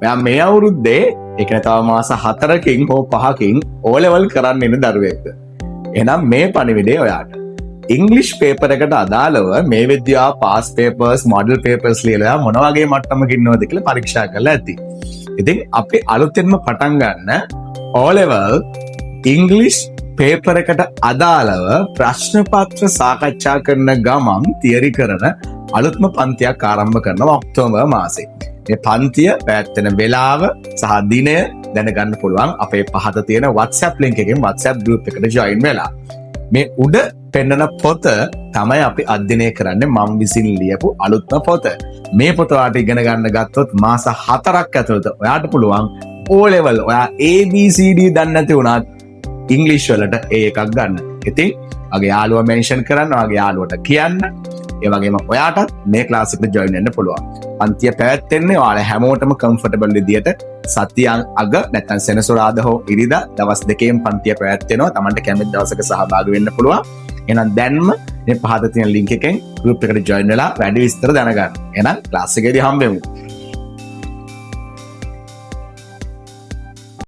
ඔයා මේ අවුරුද්දේ ඒ කියන්නේ තව මාස 4කින් හෝ 5කින් O level කරන්න ඉන්න දරුවෙක්ද? එහෙනම් මේ පණිවිඩය ඔයාට. ඉංග්ලිෂ් පේපර් එකට අදාළව මේ විද්‍යා පාස් පේපර්ස් මොඩල් පේපර්ස් ලියලා මොන වගේ මට්ටමක ඉන්නවද කියලා පරීක්ෂා කරලා ඇති. ඉතින් අපි අලුතෙන්ම පටන් ගන්න O level ඉංග්ලිෂ් පේපර් එකට අදාළව ප්‍රශ්න පත්‍ර සාකච්ඡා කරන ගමන් තියරි කරන අලුත්ම පන්තියක් ආරම්භ කරනවා ඔක්තෝබර් මාසේ. මේ පන්තිය පැවැත්වෙන වෙලාව සහ දිනය දැනගන්න පුළුවන් අපේ පහත තියෙන WhatsApp link එකෙන් WhatsApp group එකට join වෙලා. මේ උඩ පෙන්නන පොත තමයි අපි අධ්‍යයනය කරන්නේ මම විසින් ලියපු අලුත්ම පොත. මේ පොත ඔයාලට ඉගෙන ගන්න ගත්තොත් මාස 4ක් ඇතුළත ඔයාට පුළුවන් O level ඔයා ABCD දන්නේ නැති වුණත් ඉංග්‍රීසි වලට A එකක් ගන්න. ඉතින් වගේ යාළුවා මෙන්ෂන් කරන්න, වගේ යාළුවට කියන්න. ඒ වගේම ඔයාටත් මේ ක්ලාස් එකට ජොයින් වෙන්න පුළුවන්. පන්තිය පැවැත්වෙන්නේ ඔයාලා හැමෝටම කම්ෆර්ටබල් විදියට සතියක් අග නැත්නම් සෙනසුරාදා හෝ ඉරිදා දවස් දෙකේම පන්තිය පැවැත්වෙනවා. Tamanට කැමති දවසක සහභාගී වෙන්න පුළුවන්. එහෙනම් දැන්ම මේ පහත තියෙන link එකෙන් group එකට join වෙලා වැඩි විස්තර දැනගන්න. එහෙනම් ක්ලාස් එකේදී හම්බෙමු.